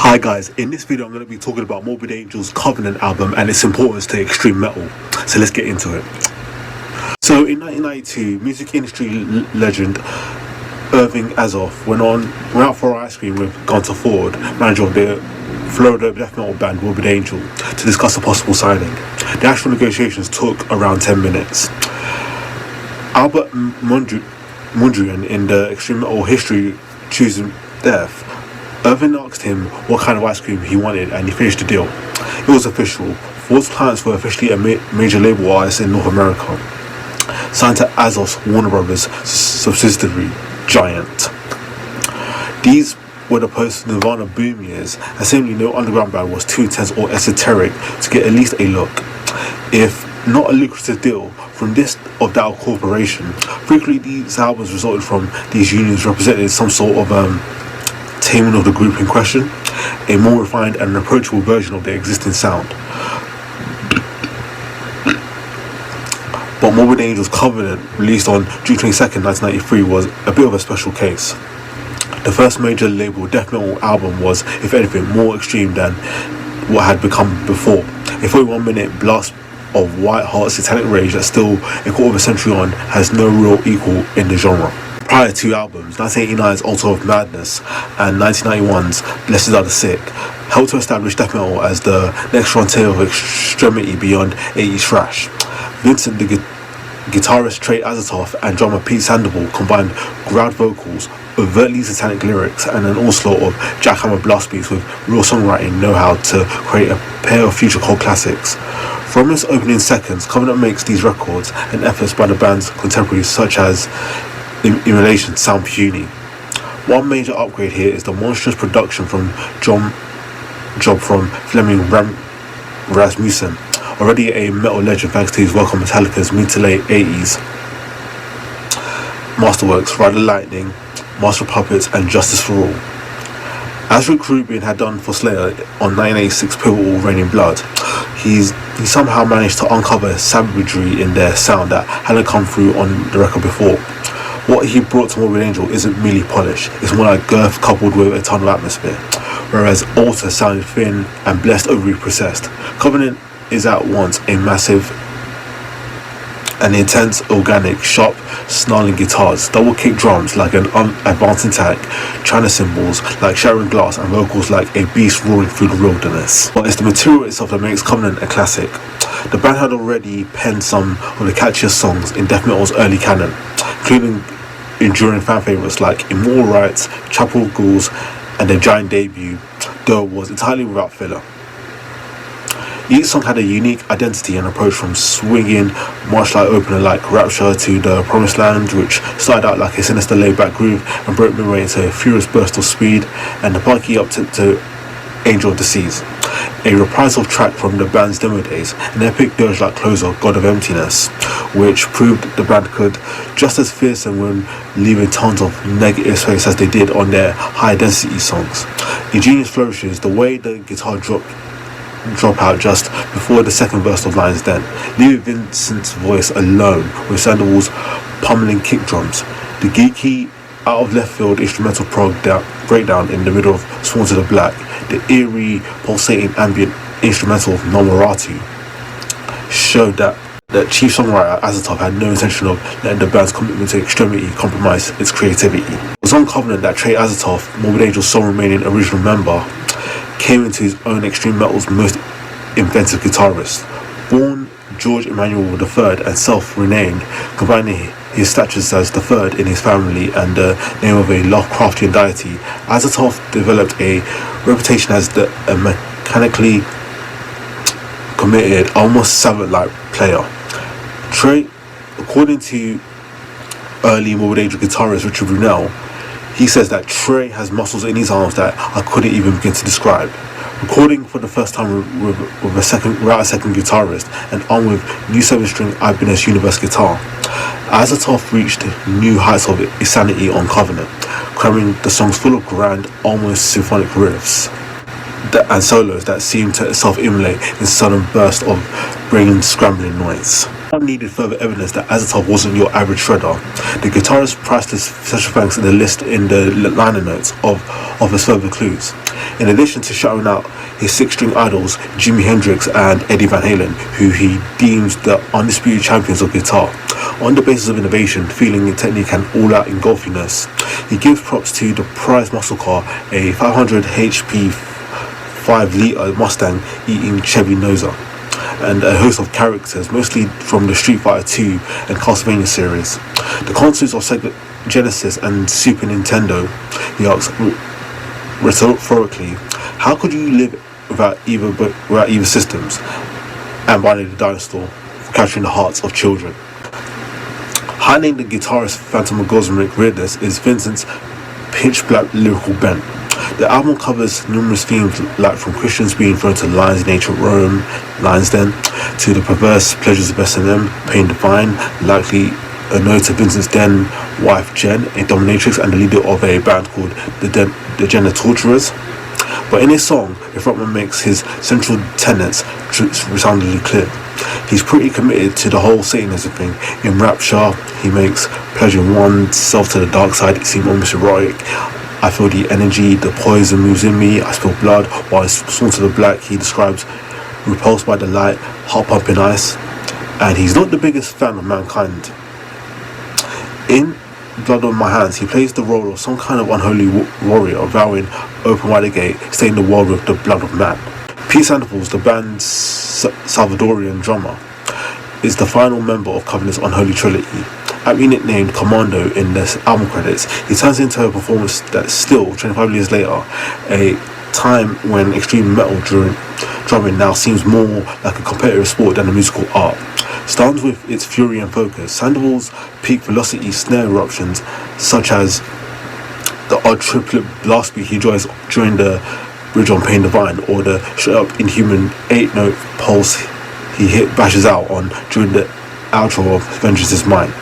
Hi guys, in this video I'm going to be talking about Morbid Angel's Covenant album and its importance to extreme metal. So let's get into it. So in 1992, music industry legend Irving Azoff went out for ice cream with Gunter Ford, manager of the Florida death metal band Morbid Angel, to discuss a possible signing. The actual negotiations took around 10 minutes. Albert Mondrian in the extreme metal history choosing death, Irving asked him what kind of ice cream he wanted and he finished the deal. It was official. Ford's clients were officially a major label artist in North America, signed to Azoff's Warner Brothers subsidiary, Giant. These were the post-Nirvana boom years, and seemingly no underground band was too intense or esoteric to get at least a look, if not a lucrative deal, from this or that corporation. Frequently these albums resulted from these unions represented some sort of taming of the group in question, a more refined and approachable version of their existing sound. But Morbid Angel's Covenant, released on June 22nd, 1993, was a bit of a special case. The first major label death metal album was, if anything, more extreme than what had become before. A 41-minute blast of white-hot satanic rage that still, a quarter of a century on, has no real equal in the genre. Prior two albums, 1989's Altar of Madness and 1991's Blessed Are the Sick, helped to establish death metal as the next frontier of extremity beyond 80s thrash. Vincent, the guitarist Trey Azatoff, and drummer Pete Sandoval combined growled vocals, overtly satanic lyrics, and an onslaught of jackhammer blast beats with real songwriting know-how to create a pair of future cult classics. From its opening seconds, Covenant makes these records and efforts by the band's contemporaries such as Immolation sound puny. One major upgrade here is the monstrous production from Flemming Rasmussen, already a metal legend thanks to his work on Metallica's mid to late 80s masterworks Ride the Lightning, Master of Puppets, and Justice for All. As Rick Rubin had done for Slayer on 1986 pivotal Reign in Blood, he somehow managed to uncover savagery in their sound that hadn't come through on the record before. What he brought to Morbid Angel isn't merely polish, it's more like girth coupled with a ton of atmosphere, whereas Altar sounded thin and blessed overly processed. Covenant is at once a massive and intense, organic, sharp, snarling guitars, double kick drums like an advancing tank, China cymbals like shattering glass, and vocals like a beast roaring through the wilderness. But it's the material itself that makes Covenant a classic. The band had already penned some of the catchiest songs in death metal's early canon, including enduring fan favourites like Immortal Rights, Chapel Ghouls, and their giant debut, though it was entirely without filler. Each song had a unique identity and approach, from swinging march-like opener like Rapture to The Promised Land, which started out like a sinister laid-back groove and broke midway into a furious burst of speed, and the punky uptick to Angel of the Seas, a reprisal track from the band's demo days, an epic dirge-like closer, God of Emptiness, which proved the band could just as fearsome when leaving tons of negative space as they did on their high-density songs. Ingenious flourishes, the way the guitar drop out just before the second verse of Lion's Den, leaving Vincent's voice alone with Sandoval's pummeling kick drums, the geeky, out of left field instrumental breakdown in the middle of Sworn to the Black, the eerie, pulsating ambient instrumental of Nomoratu, showed that chief songwriter Azatoff had no intention of letting the band's commitment to extremity compromise its creativity. It was on Covenant that Trey Azatoff, Morbid Angel's sole remaining original member, came into his own extreme metal's most inventive guitarist. Born George Emmanuel III and self-renamed, combining his status as the third in his family and the name of a Lovecraftian deity, Azatoff developed a reputation as a mechanically committed, almost savant-like player. Trey, according to early Morbid Angel guitarist Richard Brunel, he says that Trey has muscles in his arms that I couldn't even begin to describe. Recording for the first time without a second guitarist and armed with new 7-string Ibanez Universe guitar, Azatoff reached new heights of insanity on Covenant, cramming the songs full of grand, almost symphonic riffs and solos that seemed to self-immolate in sudden bursts of brain-scrambling noise. I needed further evidence that Azatov wasn't your average shredder. The guitarist's priceless special thanks in the list in the liner notes offers further clues. In addition to shouting out his six-string idols, Jimi Hendrix and Eddie Van Halen, who he deems the undisputed champions of guitar, on the basis of innovation, feeling, technique and all-out engulfingness, he gives props to the prized muscle car, a 500 HP 5-litre Mustang eating Chevy Noza, and a host of characters, mostly from the Street Fighter 2 and Castlevania series. The consoles of Sega Genesis and Super Nintendo, he asks rhetorically, how could you live without either systems? And Barney the Dinosaur, capturing the hearts of children. Hiding the guitarist phantasmagoric weirdness is Vincent's pitch black lyrical bent. The album covers numerous themes, like from Christians being thrown to lions in ancient Rome, Lions Den, to the perverse pleasures of S&M, pain divine, likely a note to Vincent's then wife Jen, a dominatrix and the leader of a band called the Jenna Torturers. But in his song, the frontman makes his central tenets resoundingly clear. He's pretty committed to the whole Satanism thing. In Rapture, he makes pledging oneself to the dark side it seems almost heroic. I feel the energy, the poison moves in me, I spill blood, while it's sworn to the black, he describes repulsed by the light, heart pumping ice, and he's not the biggest fan of mankind. In Blood on My Hands, he plays the role of some kind of unholy warrior, vowing open wide the gate, staying the world with the blood of man. Pete Sandoval's, the band's Salvadorian drummer, is the final member of Covenant's unholy trilogy. Aptly nicknamed Commando in the album credits, he turns into a performance that still, 25 years later, a time when extreme metal drumming now seems more like a competitive sport than a musical art. Stands with its fury and focus. Sandoval's peak velocity snare eruptions, such as the odd triplet blast beat he enjoys during the bridge on Pain Divine, or the straight up inhuman 8-note pulse he bashes out on during the outro of Vengeance Is Mine,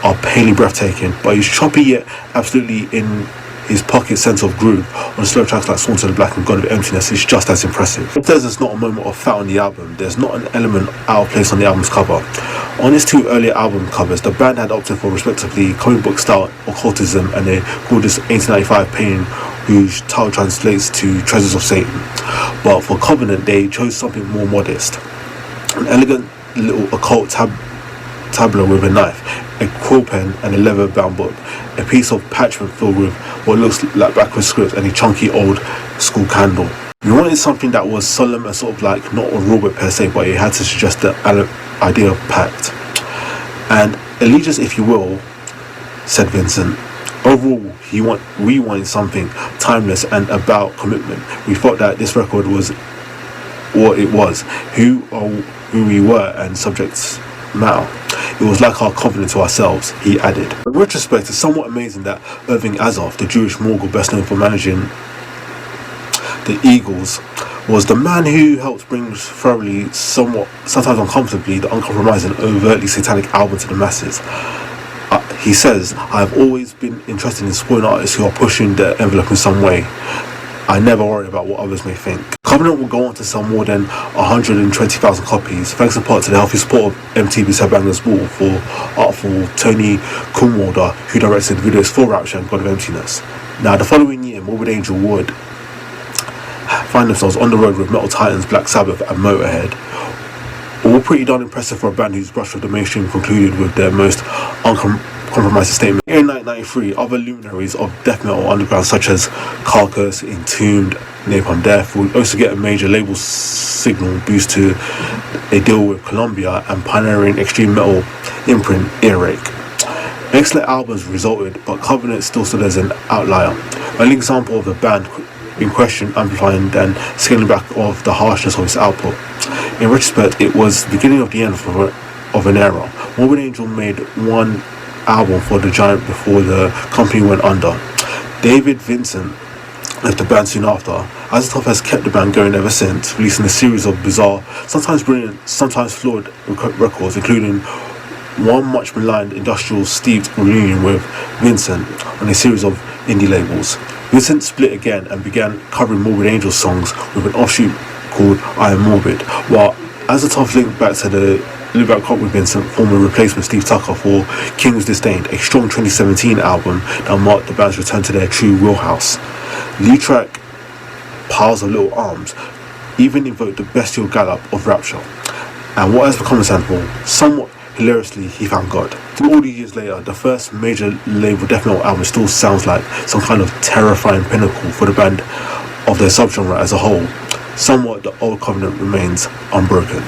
are palely breathtaking, but his choppy yet absolutely in his pocket sense of groove on slow tracks like Sworn to the Black and God of Emptiness is just as impressive. If there's not a moment of fat on the album, there's not an element out of place on the album's cover. On his two earlier album covers, the band had opted for respectively comic book style occultism and a gorgeous 1895 painting whose title translates to Treasures of Satan. But for Covenant, they chose something more modest. An elegant little occult tableau with a knife, a quill pen and a leather-bound book, a piece of parchment filled with what looks like backwards script and a chunky old school candle. We wanted something that was solemn and sort of like not a robot per se, but it had to suggest the idea of pact and allegiance, if you will, said Vincent. Overall, we wanted something timeless and about commitment. We thought that this record was what it was, who we were and subjects matter. It was like our covenant to ourselves, he added. In retrospect, it's somewhat amazing that Irving Azoff, the Jewish mogul best known for managing the Eagles, was the man who helped bring thoroughly, sometimes uncomfortably, the uncompromising, overtly satanic album to the masses. He says, I have always been interested in supporting artists who are pushing the envelope in some way. I never worry about what others may think. Covenant will go on to sell more than 120,000 copies, thanks in part to the healthy support of MTV's Headbangers Ball for artful Tony Kumwalder, who directed videos for Rapture and God of Emptiness. Now, the following year, Morbid Angel would find themselves on the road with Metal Titans, Black Sabbath and Motorhead. All pretty darn impressive for a band whose brush with the mainstream concluded with their most uncompromising statement. In 1993, other luminaries of death metal underground such as Carcass, Entombed, Napalm Death would also get a major label signal boost to a deal with Columbia and pioneering extreme metal imprint Earache. Excellent albums resulted, but Covenant still stood as an outlier. An example of the band in question amplifying and scaling back of the harshness of its output. In retrospect, it was the beginning of the end of an era. Morbid Angel made one album for the giant before the company went under. David Vincent left the band soon after. Azatov has kept the band going ever since, releasing a series of bizarre, sometimes brilliant, sometimes flawed records, including one much maligned industrial steeped reunion with Vincent on a series of indie labels. Vincent split again and began covering Morbid Angel songs with an offshoot called I Am Morbid, while As a tough link back to the Live Back Up with Vincent, former replacement Steve Tucker for King Was Disdained, a strong 2017 album that marked the band's return to their true wheelhouse. Lead track Piles of Little Arms even invoked the bestial gallop of Rapture, and what has become a sample, somewhat hilariously, he found God. All these years later, the first major label death metal album still sounds like some kind of terrifying pinnacle for the band of their subgenre as a whole. Somewhat, the old Covenant remains unbroken.